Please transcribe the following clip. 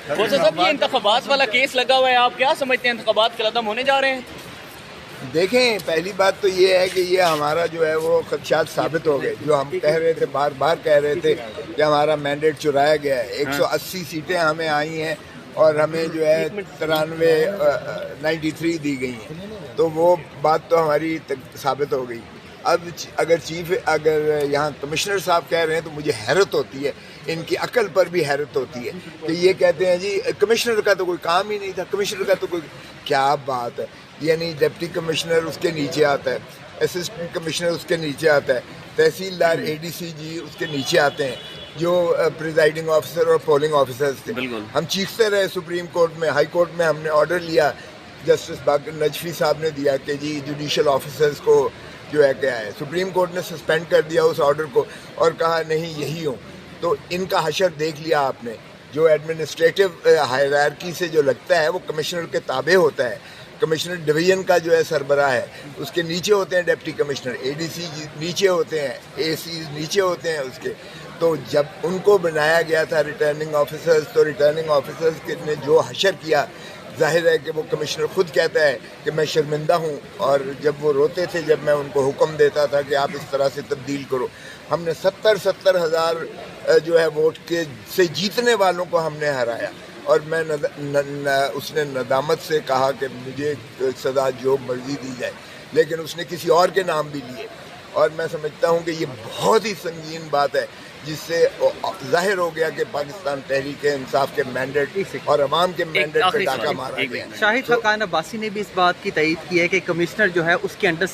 خوشہ صاحب یہ انتخابات والا کیس لگا ہوا ہے، آپ کیا سمجھتے ہیں انتخابات قلعدم ہونے جا رہے ہیں؟ دیکھیں، پہلی بات تو یہ ہے کہ یہ ہمارا جو ہے وہ خدشات ثابت ہو گئے، جو ہم کہہ رہے تھے، بار بار کہہ رہے تھے کہ ہمارا مینڈیٹ چرایا گیا ہے. 180 سیٹیں ہمیں آئی ہیں اور ہمیں جو ہے 93 دی گئی ہیں، تو وہ بات تو ہماری ثابت ہو گئی. اب اگر یہاں کمشنر صاحب کہہ رہے ہیں تو مجھے حیرت ہوتی ہے، ان کی عقل پر بھی حیرت ہوتی ہے کہ یہ کہتے ہیں جی کمشنر کا تو کوئی کام ہی نہیں تھا، کمشنر کا تو کوئی کیا بات ہے. یعنی ڈپٹی کمشنر اس کے نیچے آتا ہے، اسسٹنٹ کمشنر اس کے نیچے آتا ہے، تحصیلدار ADC جی اس کے نیچے آتے ہیں، جو پریزائڈنگ آفیسر اور پولنگ آفیسرز تھے. ہم چیختے رہے سپریم کورٹ میں، ہائی کورٹ میں ہم نے آرڈر لیا، جسٹس باقر نجفی صاحب نے دیا کہ جی جوڈیشل آفیسرز کو جو ہے کیا ہے. سپریم کورٹ نے سسپینڈ کر دیا اس آرڈر کو اور کہا نہیں یہی ہوں. تو ان کا حشر دیکھ لیا آپ نے. جو ایڈمنسٹریٹو ہائرارکی سے جو لگتا ہے وہ کمشنر کے تابع ہوتا ہے. کمشنر ڈویژن کا جو ہے سربراہ ہے، اس کے نیچے ہوتے ہیں ڈپٹی کمشنر، ADC نیچے ہوتے ہیں، ACs نیچے ہوتے ہیں اس کے. تو جب ان کو بنایا گیا تھا ریٹرننگ آفیسرز، تو ریٹرننگ آفیسرز نے جو حشر کیا، ظاہر ہے کہ وہ کمشنر خود کہتا ہے کہ میں شرمندہ ہوں. اور جب وہ روتے تھے جب میں ان کو حکم دیتا تھا کہ آپ اس طرح سے تبدیل کرو، ہم نے 70 ہزار جو ہے ووٹ کے سے جیتنے والوں کو ہم نے ہرایا. اور میں اس نے ندامت سے کہا کہ مجھے سزا جو مرضی دی جائے، لیکن اس نے کسی اور کے نام بھی لیے. اور میں سمجھتا ہوں کہ یہ بہت ہی سنگین بات ہے، جس سے ظاہر ہو گیا کہ پاکستان تحریک انصاف کے مینڈیٹ اور عوام کے مینڈیٹ پہ ڈاکہ مارا گیا. شاہد خاقان عباسی نے بھی اس بات کی تائید کی ہے کہ کمشنر جو ہے اس کے انڈر